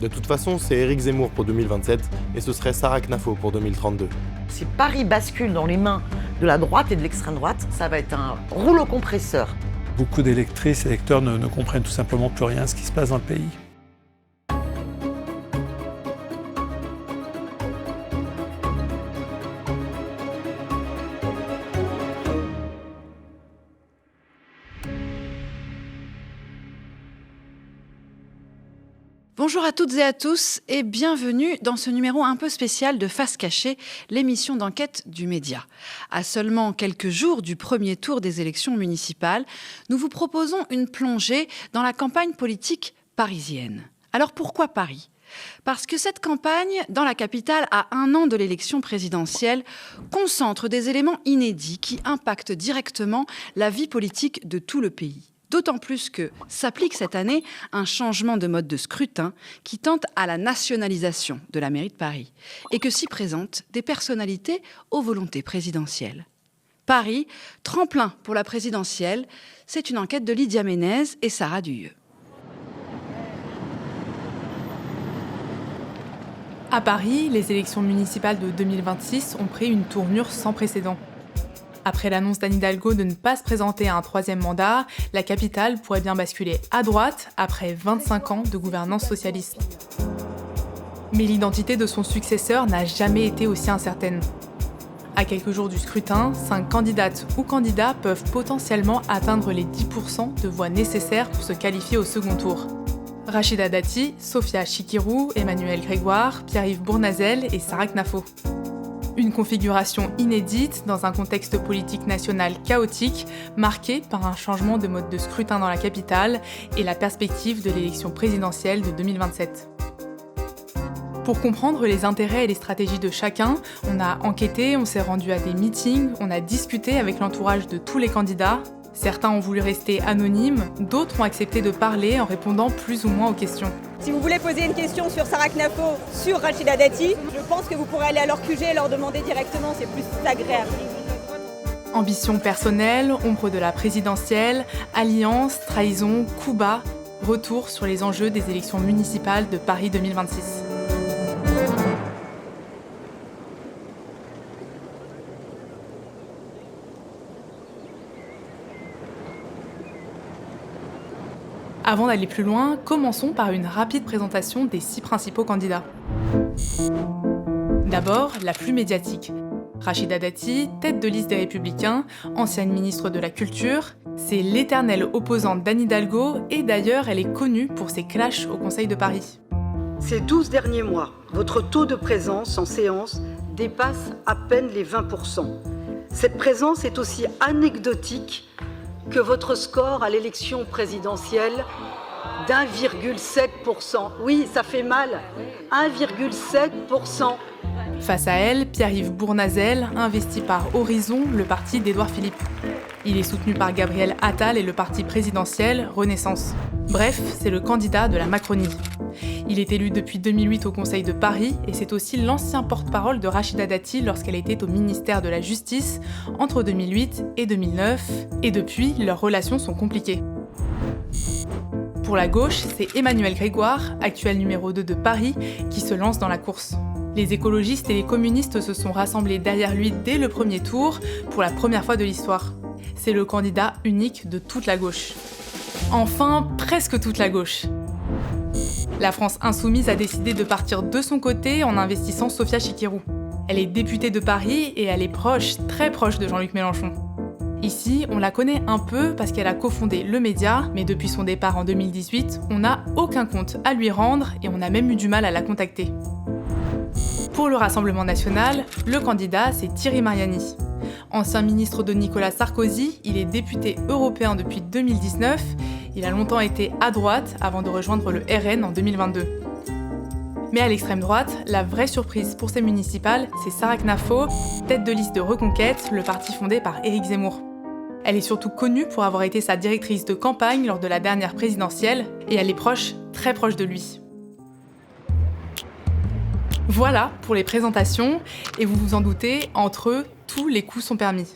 De toute façon, c'est Éric Zemmour pour 2027 et ce serait Sarah Knafo pour 2032. Si Paris bascule dans les mains de la droite et de l'extrême droite, ça va être un rouleau compresseur. Beaucoup d'électrices et électeurs ne comprennent tout simplement plus rien à ce qui se passe dans le pays. Bonjour à toutes et à tous et bienvenue dans ce numéro un peu spécial de Face Cachée, l'émission d'enquête du Média. À seulement quelques jours du premier tour des élections municipales, nous vous proposons une plongée dans la campagne politique parisienne. Alors pourquoi Paris ? Parce que cette campagne, dans la capitale, à 1 an de l'élection présidentielle, concentre des éléments inédits qui impactent directement la vie politique de tout le pays. D'autant plus que s'applique cette année un changement de mode de scrutin qui tente à la nationalisation de la mairie de Paris et que s'y présentent des personnalités aux volontés présidentielles. Paris, tremplin pour la présidentielle, c'est une enquête de Lydia Ménez et Sarah Duyeux. À Paris, les élections municipales de 2026 ont pris une tournure sans précédent. Après l'annonce d'Anne Hidalgo de ne pas se présenter à un 3e mandat, la capitale pourrait bien basculer à droite après 25 ans de gouvernance socialiste. Mais l'identité de son successeur n'a jamais été aussi incertaine. À quelques jours du scrutin, 5 candidates ou candidats peuvent potentiellement atteindre les 10% de voix nécessaires pour se qualifier au second tour. Rachida Dati, Sophia Chikirou, Emmanuel Grégoire, Pierre-Yves Bournazel et Sarah Knafo. Une configuration inédite dans un contexte politique national chaotique, marqué par un changement de mode de scrutin dans la capitale et la perspective de l'élection présidentielle de 2027. Pour comprendre les intérêts et les stratégies de chacun, on a enquêté, on s'est rendu à des meetings, on a discuté avec l'entourage de tous les candidats. Certains ont voulu rester anonymes, d'autres ont accepté de parler en répondant plus ou moins aux questions. Si vous voulez poser une question sur Sarah Knafo, sur Rachida Dati, je pense que vous pourrez aller à leur QG et leur demander directement, c'est plus agréable. Ambition personnelle, ombre de la présidentielle, alliance, trahison, coup bas, retour sur les enjeux des élections municipales de Paris 2026. Avant d'aller plus loin, commençons par une rapide présentation des 6 principaux candidats. D'abord, la plus médiatique. Rachida Dati, tête de liste des Républicains, ancienne ministre de la Culture, c'est l'éternelle opposante d'Anne Hidalgo et d'ailleurs elle est connue pour ses clashs au Conseil de Paris. Ces 12 derniers mois, votre taux de présence en séance dépasse à peine les 20%. Cette présence est aussi anecdotique que votre score à l'élection présidentielle d'1,7%. Oui, ça fait mal, 1,7%. Face à elle, Pierre-Yves Bournazel, investi par Horizon, le parti d'Édouard Philippe. Il est soutenu par Gabriel Attal et le parti présidentiel Renaissance. Bref, c'est le candidat de la Macronie. Il est élu depuis 2008 au Conseil de Paris et c'est aussi l'ancien porte-parole de Rachida Dati lorsqu'elle était au ministère de la Justice entre 2008 et 2009. Et depuis, leurs relations sont compliquées. Pour la gauche, c'est Emmanuel Grégoire, actuel numéro 2 de Paris, qui se lance dans la course. Les écologistes et les communistes se sont rassemblés derrière lui dès le premier tour, pour la première fois de l'histoire. C'est le candidat unique de toute la gauche. Enfin, presque toute la gauche. La France insoumise a décidé de partir de son côté en investissant Sophia Chikirou. Elle est députée de Paris et elle est proche, très proche de Jean-Luc Mélenchon. Ici, on la connaît un peu parce qu'elle a cofondé Le Média, mais depuis son départ en 2018, on n'a aucun compte à lui rendre et on a même eu du mal à la contacter. Pour le Rassemblement national, le candidat, c'est Thierry Mariani. Ancien ministre de Nicolas Sarkozy, il est député européen depuis 2019. Il a longtemps été à droite avant de rejoindre le RN en 2022. Mais à l'extrême droite, la vraie surprise pour ces municipales, c'est Sarah Knafo, tête de liste de Reconquête, le parti fondé par Éric Zemmour. Elle est surtout connue pour avoir été sa directrice de campagne lors de la dernière présidentielle, et elle est proche, très proche de lui. Voilà pour les présentations, et vous vous en doutez, entre eux, tous les coups sont permis.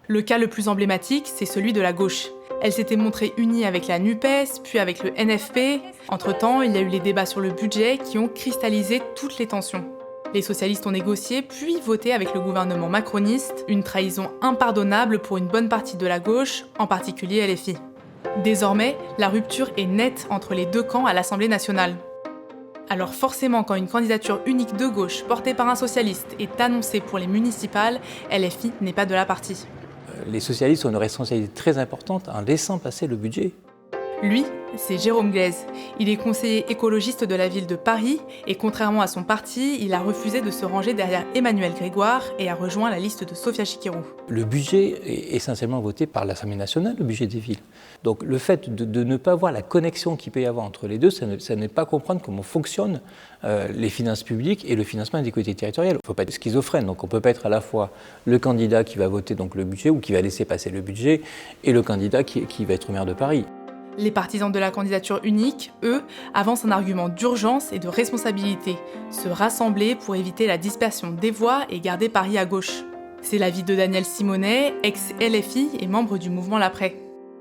Le cas le plus emblématique, c'est celui de la gauche. Elle s'était montrée unie avec la NUPES, puis avec le NFP. Entre-temps, il y a eu les débats sur le budget qui ont cristallisé toutes les tensions. Les socialistes ont négocié, puis voté avec le gouvernement macroniste, une trahison impardonnable pour une bonne partie de la gauche, en particulier LFI. Désormais, la rupture est nette entre les deux camps à l'Assemblée nationale. Alors forcément, quand une candidature unique de gauche, portée par un socialiste, est annoncée pour les municipales, LFI n'est pas de la partie. Les socialistes ont une responsabilité très importante en laissant passer le budget. Lui, c'est Jérôme Glaise. Il est conseiller écologiste de la ville de Paris et contrairement à son parti, il a refusé de se ranger derrière Emmanuel Grégoire et a rejoint la liste de Sofia Chikirou. Le budget est essentiellement voté par l'Assemblée nationale, le budget des villes. Donc le fait de ne pas voir la connexion qu'il peut y avoir entre les deux, ça n'est pas comprendre comment fonctionnent les finances publiques et le financement des collectivités territoriales. Il ne faut pas être schizophrène, donc on ne peut pas être à la fois le candidat qui va voter donc le budget ou qui va laisser passer le budget et le candidat qui va être maire de Paris. Les partisans de la candidature unique, eux, avancent un argument d'urgence et de responsabilité, se rassembler pour éviter la dispersion des voix et garder Paris à gauche. C'est l'avis de Daniel Simonet, ex-LFI et membre du mouvement L'Après.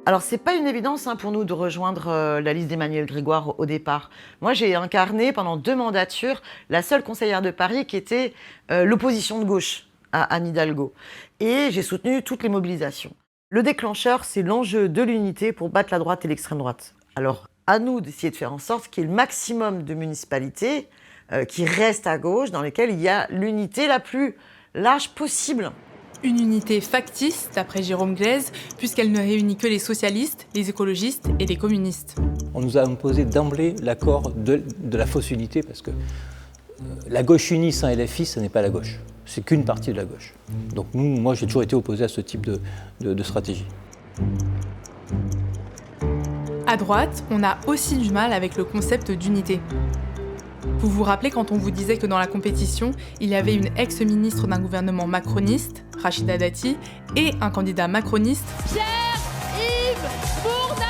Alors, c'est pas une évidence pour nous de rejoindre la liste d'Emmanuel Grégoire au départ. Moi, j'ai incarné pendant 2 mandatures la seule conseillère de Paris qui était l'opposition de gauche à Anne Hidalgo. Et j'ai soutenu toutes les mobilisations. Le déclencheur, c'est l'enjeu de l'unité pour battre la droite et l'extrême droite. Alors, à nous d'essayer de faire en sorte qu'il y ait le maximum de municipalités qui restent à gauche, dans lesquelles il y a l'unité la plus large possible. Une unité factice, d'après Jérôme Glaise, puisqu'elle ne réunit que les socialistes, les écologistes et les communistes. On nous a imposé d'emblée l'accord de la fausse unité parce que la gauche unie sans LFI, ce n'est pas la gauche. C'est qu'une partie de la gauche. Donc moi, j'ai toujours été opposé à ce type de stratégie. À droite, on a aussi du mal avec le concept d'unité. Vous vous rappelez quand on vous disait que dans la compétition, il y avait une ex-ministre d'un gouvernement macroniste, Rachida Dati, et un candidat macroniste, Pierre-Yves Bournazel.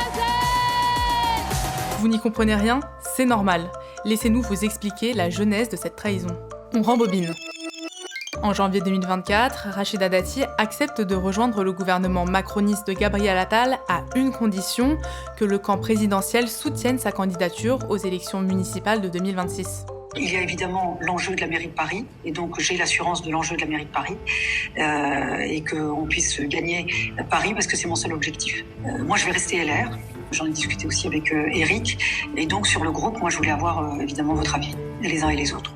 Vous n'y comprenez rien? C'est normal. Laissez-nous vous expliquer la genèse de cette trahison. On rembobine. En janvier 2024, Rachida Dati accepte de rejoindre le gouvernement macroniste de Gabriel Attal à une condition, que le camp présidentiel soutienne sa candidature aux élections municipales de 2026. Il y a évidemment l'enjeu de la mairie de Paris, et donc j'ai l'assurance de l'enjeu de la mairie de Paris, et qu'on puisse gagner Paris, parce que c'est mon seul objectif. Moi, je vais rester LR, j'en ai discuté aussi avec Éric, et donc sur le groupe, moi je voulais avoir évidemment votre avis, les uns et les autres.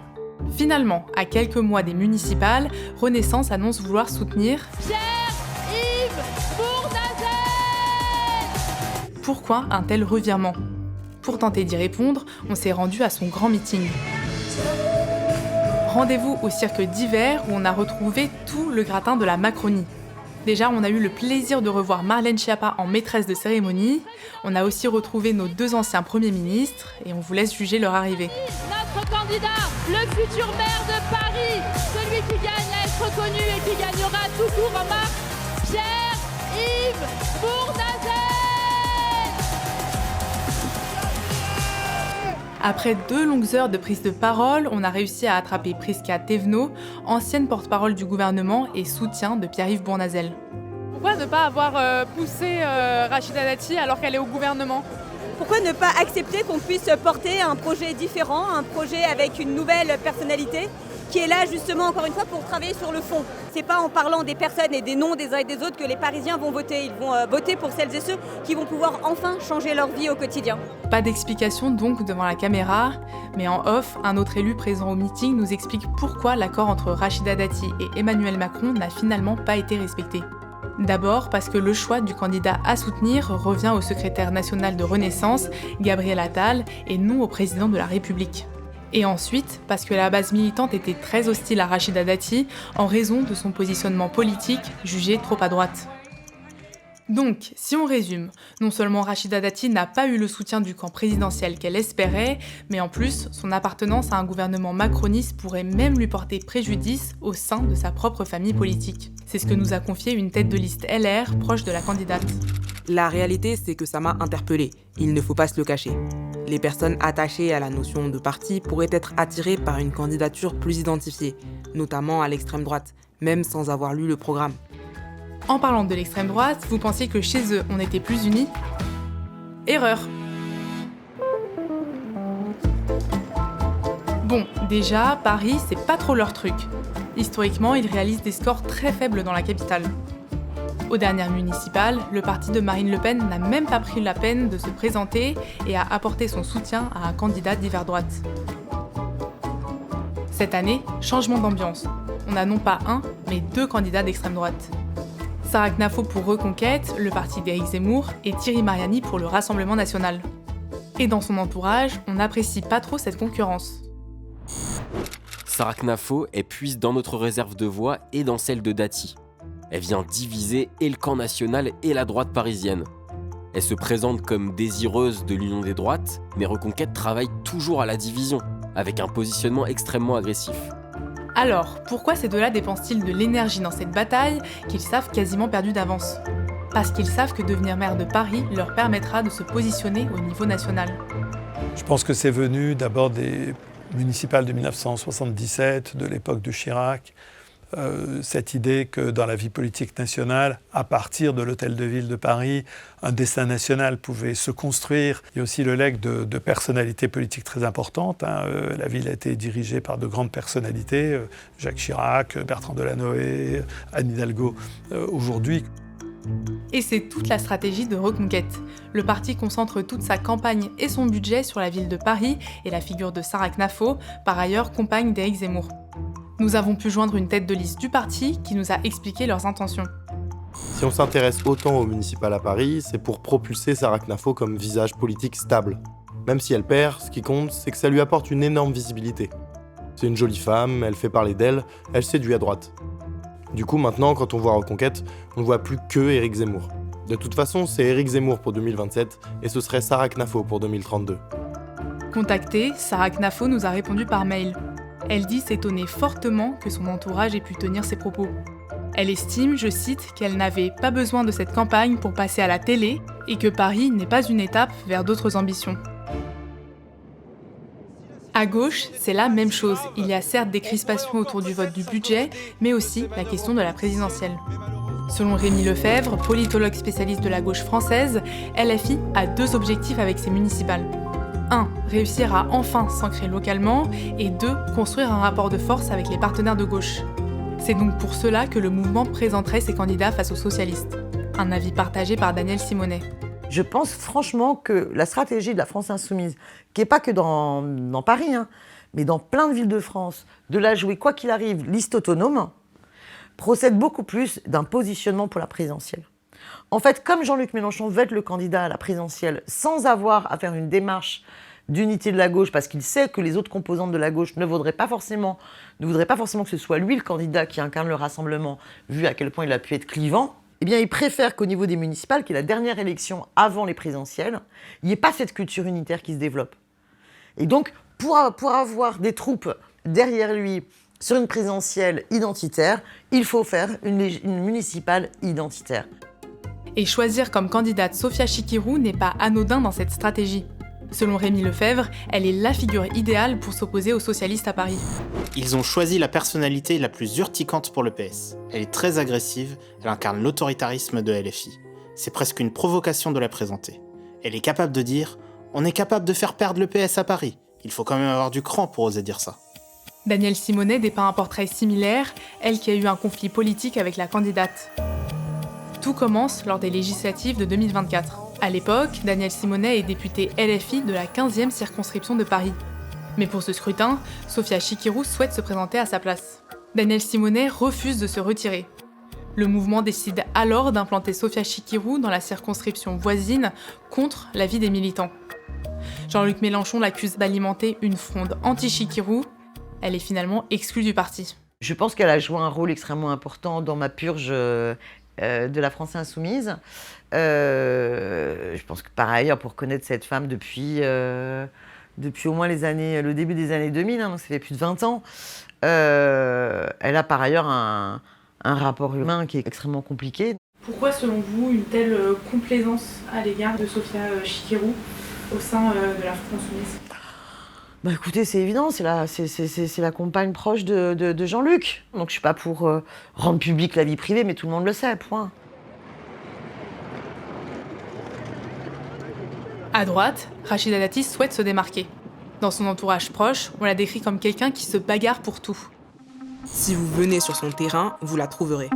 Finalement, à quelques mois des municipales, Renaissance annonce vouloir soutenir Pierre-Yves Bournazel. Pourquoi un tel revirement? Pour tenter d'y répondre, on s'est rendu à son grand meeting. Rendez-vous au cirque d'hiver où on a retrouvé tout le gratin de la Macronie. Déjà, on a eu le plaisir de revoir Marlène Schiappa en maîtresse de cérémonie. On a aussi retrouvé nos 2 anciens premiers ministres et on vous laisse juger leur arrivée. Notre candidat, le futur maire de Paris, celui qui gagne à être reconnu et qui gagnera tout court en mars, Pierre-Yves Bournazel. Après 2 longues heures de prise de parole, on a réussi à attraper Prisca Thévenot, ancienne porte-parole du gouvernement et soutien de Pierre-Yves Bournazel. Pourquoi ne pas avoir poussé Rachida Dati alors qu'elle est au gouvernement? Pourquoi ne pas accepter qu'on puisse porter un projet différent, un projet avec une nouvelle personnalité qui est là justement encore une fois pour travailler sur le fond. C'est pas en parlant des personnes et des noms des uns et des autres que les Parisiens vont voter. Ils vont voter pour celles et ceux qui vont pouvoir enfin changer leur vie au quotidien. Pas d'explication donc devant la caméra, mais en off, un autre élu présent au meeting nous explique pourquoi l'accord entre Rachida Dati et Emmanuel Macron n'a finalement pas été respecté. D'abord parce que le choix du candidat à soutenir revient au secrétaire national de Renaissance, Gabriel Attal, et non au président de la République. Et ensuite, parce que la base militante était très hostile à Rachida Dati en raison de son positionnement politique jugé trop à droite. Donc, si on résume, non seulement Rachida Dati n'a pas eu le soutien du camp présidentiel qu'elle espérait, mais en plus, son appartenance à un gouvernement macroniste pourrait même lui porter préjudice au sein de sa propre famille politique. C'est ce que nous a confié une tête de liste LR proche de la candidate. La réalité, c'est que ça m'a interpellée. Il ne faut pas se le cacher. Les personnes attachées à la notion de parti pourraient être attirées par une candidature plus identifiée, notamment à l'extrême droite, même sans avoir lu le programme. En parlant de l'extrême droite, vous pensiez que chez eux, on était plus unis ? Erreur. Bon, déjà, Paris, c'est pas trop leur truc. Historiquement, ils réalisent des scores très faibles dans la capitale. Aux dernières municipales, le parti de Marine Le Pen n'a même pas pris la peine de se présenter et a apporté son soutien à un candidat d'hiver droite. Cette année, changement d'ambiance. On a non pas un, mais 2 candidats d'extrême droite. Sarah Knafo pour Reconquête, le parti d'Éric Zemmour, et Thierry Mariani pour le Rassemblement national. Et dans son entourage, on n'apprécie pas trop cette concurrence. Sarah Knafo, elle puise dans notre réserve de voix et dans celle de Dati. Elle vient diviser et le camp national et la droite parisienne. Elle se présente comme désireuse de l'union des droites, mais Reconquête travaille toujours à la division, avec un positionnement extrêmement agressif. Alors, pourquoi ces deux-là dépensent-ils de l'énergie dans cette bataille qu'ils savent quasiment perdue d'avance ? Parce qu'ils savent que devenir maire de Paris leur permettra de se positionner au niveau national. Je pense que c'est venu d'abord des municipales de 1977, de l'époque de Chirac, cette idée que dans la vie politique nationale, à partir de l'Hôtel de Ville de Paris, un destin national pouvait se construire. Il y a aussi le legs de personnalités politiques très importantes. La ville a été dirigée par de grandes personnalités, Jacques Chirac, Bertrand Delanoë, Anne Hidalgo, aujourd'hui. Et c'est toute la stratégie de Reconquête. Le parti concentre toute sa campagne et son budget sur la ville de Paris et la figure de Sarah Knafo, par ailleurs compagne d'Éric Zemmour. Nous avons pu joindre une tête de liste du parti qui nous a expliqué leurs intentions. Si on s'intéresse autant au municipal à Paris, c'est pour propulser Sarah Knafo comme visage politique stable. Même si elle perd, ce qui compte, c'est que ça lui apporte une énorme visibilité. C'est une jolie femme, elle fait parler d'elle, elle séduit à droite. Du coup, maintenant, quand on voit Reconquête, on ne voit plus que Éric Zemmour. De toute façon, c'est Éric Zemmour pour 2027 et ce serait Sarah Knafo pour 2032. Contactée, Sarah Knafo nous a répondu par mail. Elle dit s'étonner fortement que son entourage ait pu tenir ses propos. Elle estime, je cite, qu'elle n'avait pas besoin de cette campagne pour passer à la télé et que Paris n'est pas une étape vers d'autres ambitions. À gauche, c'est la même chose. Il y a certes des crispations autour du vote du budget, mais aussi la question de la présidentielle. Selon Rémi Lefebvre, politologue spécialiste de la gauche française, LFI a 2 objectifs avec ses municipales. 1. Réussir à enfin s'ancrer localement et 2. Construire un rapport de force avec les partenaires de gauche. C'est donc pour cela que le mouvement présenterait ses candidats face aux socialistes. Un avis partagé par Daniel Simonet. Je pense franchement que la stratégie de la France Insoumise, qui n'est pas que dans Paris, mais dans plein de villes de France, de la jouer, quoi qu'il arrive, liste autonome, procède beaucoup plus d'un positionnement pour la présidentielle. En fait, comme Jean-Luc Mélenchon veut être le candidat à la présidentielle sans avoir à faire une démarche d'unité de la gauche, parce qu'il sait que les autres composantes de la gauche ne voudraient pas forcément que ce soit lui le candidat qui incarne le rassemblement, vu à quel point il a pu être clivant, eh bien, il préfère qu'au niveau des municipales, qui est la dernière élection avant les présidentielles, il n'y ait pas cette culture unitaire qui se développe. Et donc, pour avoir des troupes derrière lui sur une présidentielle identitaire, il faut faire une municipale identitaire. Et choisir comme candidate Sophia Chikirou n'est pas anodin dans cette stratégie. Selon Rémi Lefebvre, elle est la figure idéale pour s'opposer aux socialistes à Paris. Ils ont choisi la personnalité la plus urticante pour le PS. Elle est très agressive, elle incarne l'autoritarisme de LFI. C'est presque une provocation de la présenter. Elle est capable de dire « On est capable de faire perdre le PS à Paris. Il faut quand même avoir du cran pour oser dire ça. » Daniel Simonet dépeint un portrait similaire, elle qui a eu un conflit politique avec la candidate. Tout commence lors des législatives de 2024. À l'époque, Daniel Simonet est député LFI de la 15e circonscription de Paris. Mais pour ce scrutin, Sophia Chikirou souhaite se présenter à sa place. Daniel Simonet refuse de se retirer. Le mouvement décide alors d'implanter Sophia Chikirou dans la circonscription voisine contre l'avis des militants. Jean-Luc Mélenchon l'accuse d'alimenter une fronde anti-Chikirou. Elle est finalement exclue du parti. Je pense qu'elle a joué un rôle extrêmement important dans ma purge de la France Insoumise. Je pense que par ailleurs, pour connaître cette femme depuis au moins le début des années 2000, donc ça fait plus de 20 ans, elle a par ailleurs un rapport humain qui est extrêmement compliqué. Pourquoi, selon vous, une telle complaisance à l'égard de Sophia Chikirou au sein de la France Insoumise ? Bah écoutez, c'est évident, c'est la compagne proche de Jean-Luc. Donc je suis pas pour rendre public la vie privée, mais tout le monde le sait, point. À droite, Rachida Dati souhaite se démarquer. Dans son entourage proche, on la décrit comme quelqu'un qui se bagarre pour tout. Si vous venez sur son terrain, vous la trouverez.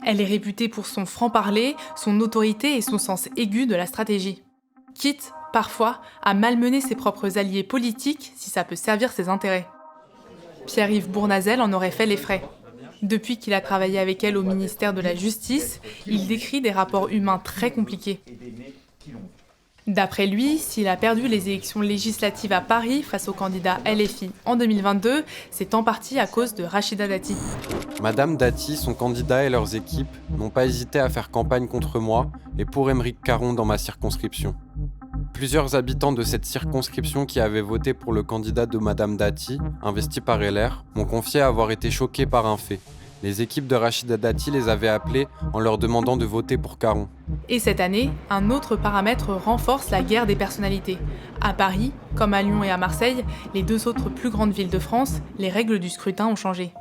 Elle est réputée pour son franc-parler, son autorité et son sens aigu de la stratégie. Quitte, parfois, à malmener ses propres alliés politiques si ça peut servir ses intérêts. Pierre-Yves Bournazel en aurait fait les frais. Depuis qu'il a travaillé avec elle au ministère de la Justice, il décrit des rapports humains très compliqués. D'après lui, s'il a perdu les élections législatives à Paris face au candidat LFI en 2022, c'est en partie à cause de Rachida Dati. Madame Dati, son candidat et leurs équipes n'ont pas hésité à faire campagne contre moi et pour Aymeric Caron dans ma circonscription. Plusieurs habitants de cette circonscription qui avaient voté pour le candidat de Madame Dati, investi par LR, m'ont confié avoir été choqués par un fait. Les équipes de Rachida Dati les avaient appelés en leur demandant de voter pour Caron. Et cette année, un autre paramètre renforce la guerre des personnalités. À Paris, comme à Lyon et à Marseille, les deux autres plus grandes villes de France, les règles du scrutin ont changé.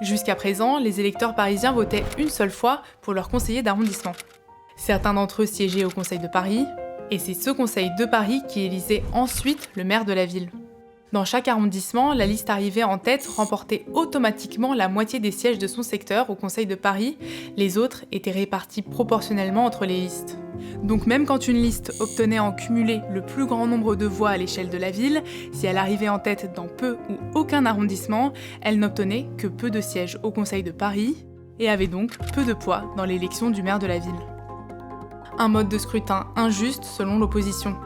Jusqu'à présent, les électeurs parisiens votaient une seule fois pour leur conseiller d'arrondissement. Certains d'entre eux siégeaient au Conseil de Paris, et c'est ce Conseil de Paris qui élisait ensuite le maire de la ville. Dans chaque arrondissement, la liste arrivée en tête remportait automatiquement la moitié des sièges de son secteur au Conseil de Paris. Les autres étaient répartis proportionnellement entre les listes. Donc même quand une liste obtenait en cumulé le plus grand nombre de voix à l'échelle de la ville, si elle arrivait en tête dans peu ou aucun arrondissement, elle n'obtenait que peu de sièges au Conseil de Paris et avait donc peu de poids dans l'élection du maire de la ville. Un mode de scrutin injuste selon l'opposition.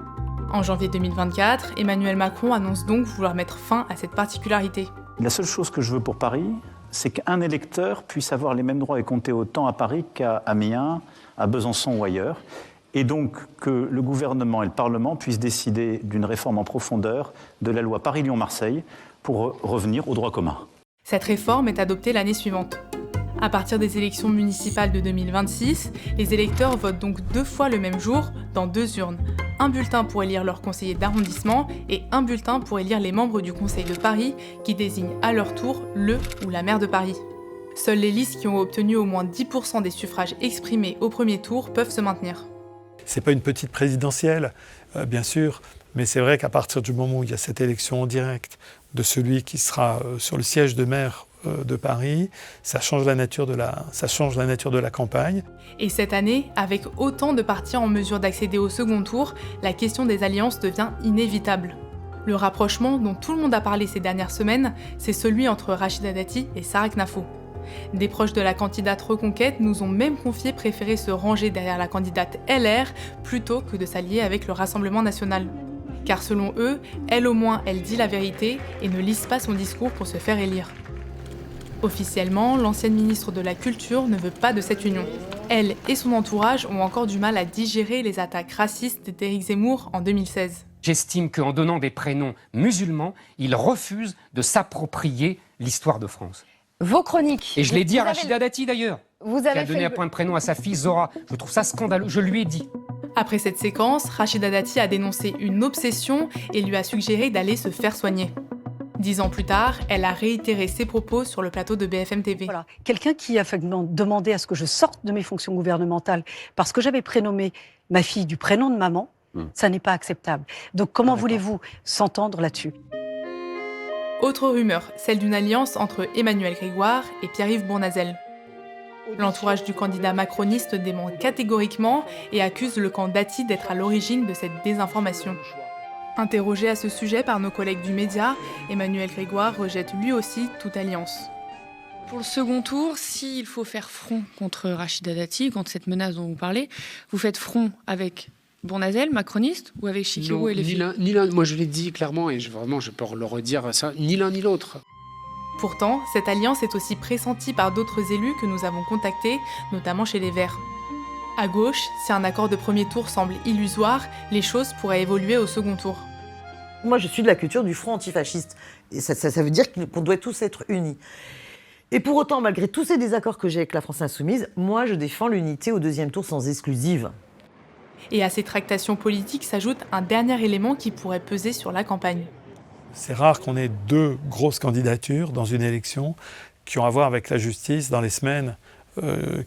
En janvier 2024, Emmanuel Macron annonce donc vouloir mettre fin à cette particularité. La seule chose que je veux pour Paris, c'est qu'un électeur puisse avoir les mêmes droits et compter autant à Paris qu'à Amiens, à Besançon ou ailleurs. Et donc que le gouvernement et le Parlement puissent décider d'une réforme en profondeur de la loi Paris-Lyon-Marseille pour revenir au droit commun. Cette réforme est adoptée l'année suivante. À partir des élections municipales de 2026, les électeurs votent donc 2 fois le même jour dans 2 urnes. Un bulletin pour élire leur conseiller d'arrondissement et un bulletin pour élire les membres du Conseil de Paris qui désignent à leur tour le ou la maire de Paris. Seules les listes qui ont obtenu au moins 10% des suffrages exprimés au premier tour peuvent se maintenir. C'est pas une petite présidentielle, bien sûr, mais c'est vrai qu'à partir du moment où il y a cette élection en direct de celui qui sera sur le siège de maire de Paris, ça change la nature de la campagne. Et cette année, avec autant de partis en mesure d'accéder au second tour, la question des alliances devient inévitable. Le rapprochement dont tout le monde a parlé ces dernières semaines, c'est celui entre Rachida Dati et Sarah Knafo. Des proches de la candidate Reconquête nous ont même confié préférer se ranger derrière la candidate LR plutôt que de s'allier avec le Rassemblement national. Car selon eux, elle au moins, elle dit la vérité et ne lisse pas son discours pour se faire élire. Officiellement, l'ancienne ministre de la Culture ne veut pas de cette union. Elle et son entourage ont encore du mal à digérer les attaques racistes d'Éric Zemmour en 2016. J'estime qu'en donnant des prénoms musulmans, il refuse de s'approprier l'histoire de France. Vos chroniques. Et je l'ai dit à Rachida Dati d'ailleurs, qui a donné un point de prénom à sa fille Zora. Je trouve ça scandaleux, je lui ai dit. Après cette séquence, Rachida Dati a dénoncé une obsession et lui a suggéré d'aller se faire soigner. 10 ans plus tard, elle a réitéré ses propos sur le plateau de BFM TV. Voilà. Quelqu'un qui a demandé à ce que je sorte de mes fonctions gouvernementales parce que j'avais prénommé ma fille du prénom de maman, ça n'est pas acceptable. Donc comment voulez-vous s'entendre là-dessus ? Autre rumeur, celle d'une alliance entre Emmanuel Grégoire et Pierre-Yves Bournazel. L'entourage du candidat macroniste dément catégoriquement et accuse le camp Dati d'être à l'origine de cette désinformation. Interrogé à ce sujet par nos collègues du média, Emmanuel Grégoire rejette lui aussi toute alliance. Pour le second tour, s'il faut faire front contre Rachida Dati, contre cette menace dont vous parlez, vous faites front avec Bournazel, macroniste, ou avec Chikirou et les filles ? Ni l'un. Moi, je l'ai dit clairement, et je peux le redire ça, ni l'un ni l'autre. Pourtant, cette alliance est aussi pressentie par d'autres élus que nous avons contactés, notamment chez les Verts. À gauche, si un accord de premier tour semble illusoire, les choses pourraient évoluer au second tour. Moi, je suis de la culture du front antifasciste. Et ça veut dire qu'on doit tous être unis. Et pour autant, malgré tous ces désaccords que j'ai avec la France Insoumise, moi, je défends l'unité au deuxième tour sans exclusive. Et à ces tractations politiques s'ajoute un dernier élément qui pourrait peser sur la campagne. C'est rare qu'on ait 2 grosses candidatures dans une élection qui ont à voir avec la justice dans les semaines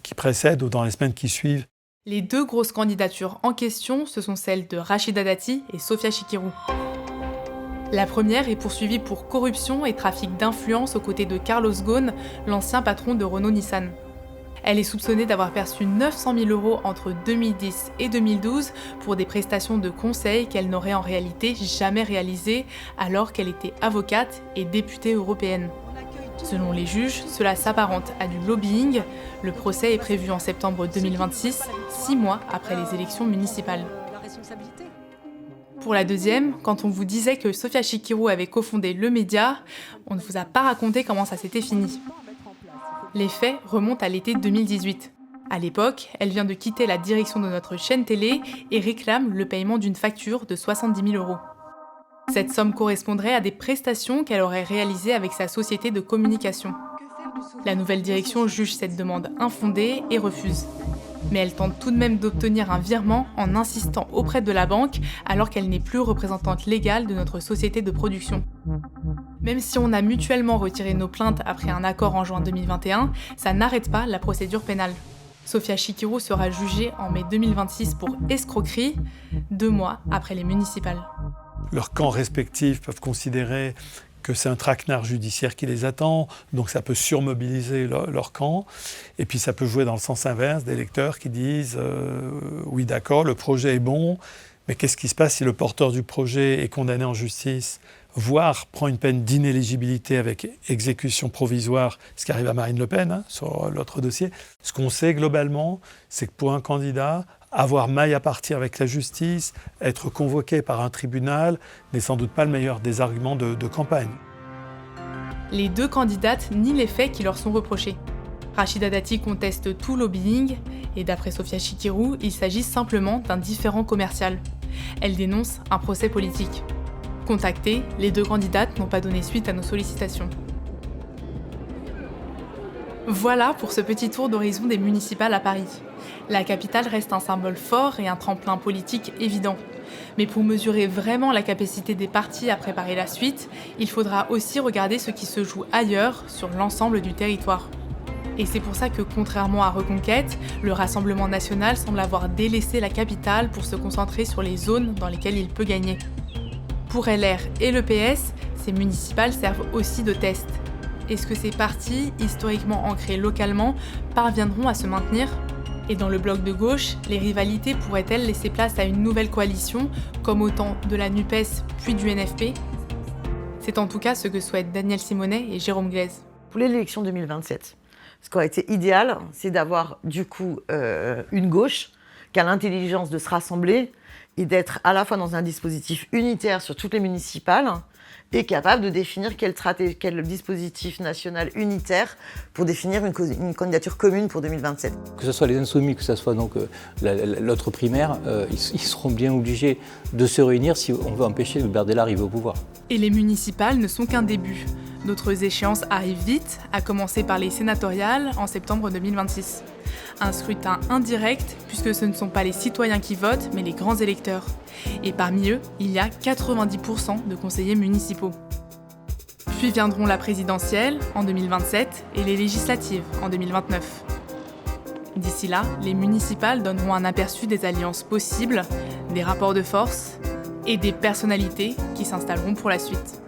qui précèdent ou dans les semaines qui suivent. Les 2 grosses candidatures en question, ce sont celles de Rachida Dati et Sofia Chikirou. La première est poursuivie pour corruption et trafic d'influence aux côtés de Carlos Ghosn, l'ancien patron de Renault-Nissan. Elle est soupçonnée d'avoir perçu 900 000 € entre 2010 et 2012 pour des prestations de conseil qu'elle n'aurait en réalité jamais réalisées alors qu'elle était avocate et députée européenne. Selon les juges, cela s'apparente à du lobbying. Le procès est prévu en septembre 2026, 6 mois après les élections municipales. Pour la deuxième, quand on vous disait que Sofia Chikirou avait cofondé le média, on ne vous a pas raconté comment ça s'était fini. Les faits remontent à l'été 2018. À l'époque, elle vient de quitter la direction de notre chaîne télé et réclame le paiement d'une facture de 70 000 €. Cette somme correspondrait à des prestations qu'elle aurait réalisées avec sa société de communication. La nouvelle direction juge cette demande infondée et refuse. Mais elle tente tout de même d'obtenir un virement en insistant auprès de la banque alors qu'elle n'est plus représentante légale de notre société de production. Même si on a mutuellement retiré nos plaintes après un accord en juin 2021, ça n'arrête pas la procédure pénale. Sofia Chikirou sera jugée en mai 2026 pour escroquerie, 2 mois après les municipales. Leurs camps respectifs peuvent considérer que c'est un traquenard judiciaire qui les attend, donc ça peut surmobiliser leur camp. Et puis ça peut jouer dans le sens inverse, des lecteurs qui disent oui d'accord, le projet est bon, mais qu'est-ce qui se passe si le porteur du projet est condamné en justice, voire prend une peine d'inéligibilité avec exécution provisoire, ce qui arrive à Marine Le Pen sur l'autre dossier. Ce qu'on sait globalement, c'est que pour un candidat, avoir maille à partir avec la justice, être convoqué par un tribunal, n'est sans doute pas le meilleur des arguments de campagne. Les 2 candidates nient les faits qui leur sont reprochés. Rachida Dati conteste tout lobbying et d'après Sofia Chikirou, il s'agit simplement d'un différend commercial. Elle dénonce un procès politique. Contactées, les 2 candidates n'ont pas donné suite à nos sollicitations. Voilà pour ce petit tour d'horizon des municipales à Paris. La capitale reste un symbole fort et un tremplin politique évident. Mais pour mesurer vraiment la capacité des partis à préparer la suite, il faudra aussi regarder ce qui se joue ailleurs, sur l'ensemble du territoire. Et c'est pour ça que, contrairement à Reconquête, le Rassemblement national semble avoir délaissé la capitale pour se concentrer sur les zones dans lesquelles il peut gagner. Pour LR et le PS, ces municipales servent aussi de test. Est-ce que ces partis, historiquement ancrés localement, parviendront à se maintenir ? Et dans le bloc de gauche, les rivalités pourraient-elles laisser place à une nouvelle coalition, comme au temps de la NUPES puis du NFP ? C'est en tout cas ce que souhaitent Daniel Simonet et Jérôme Glaise. Pour l'élection 2027, ce qui aurait été idéal, c'est d'avoir du coup une gauche qui a l'intelligence de se rassembler et d'être à la fois dans un dispositif unitaire sur toutes les municipales et capable de définir quel dispositif national unitaire pour définir une candidature commune pour 2027. Que ce soit les Insoumis, que ce soit donc l'autre primaire, ils seront bien obligés de se réunir si on veut empêcher Bardella d'arriver au pouvoir. Et les municipales ne sont qu'un début. D'autres échéances arrivent vite, à commencer par les sénatoriales en septembre 2026. Un scrutin indirect, puisque ce ne sont pas les citoyens qui votent, mais les grands électeurs. Et parmi eux, il y a 90% de conseillers municipaux. Puis viendront la présidentielle en 2027 et les législatives en 2029. D'ici là, les municipales donneront un aperçu des alliances possibles, des rapports de force et des personnalités qui s'installeront pour la suite.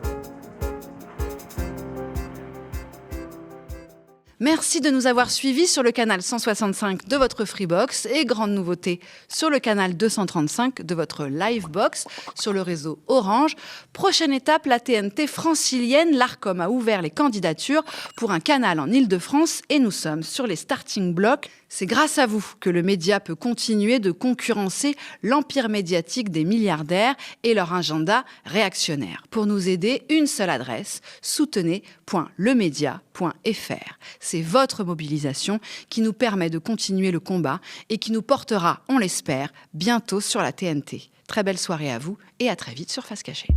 Merci de nous avoir suivis sur le canal 165 de votre Freebox et grande nouveauté sur le canal 235 de votre Livebox sur le réseau Orange. Prochaine étape, la TNT francilienne. L'Arcom a ouvert les candidatures pour un canal en Île-de-France et nous sommes sur les starting blocks. C'est grâce à vous que le média peut continuer de concurrencer l'empire médiatique des milliardaires et leur agenda réactionnaire. Pour nous aider, une seule adresse, soutenez.lemedia.fr. C'est votre mobilisation qui nous permet de continuer le combat et qui nous portera, on l'espère, bientôt sur la TNT. Très belle soirée à vous et à très vite sur Face Cachée.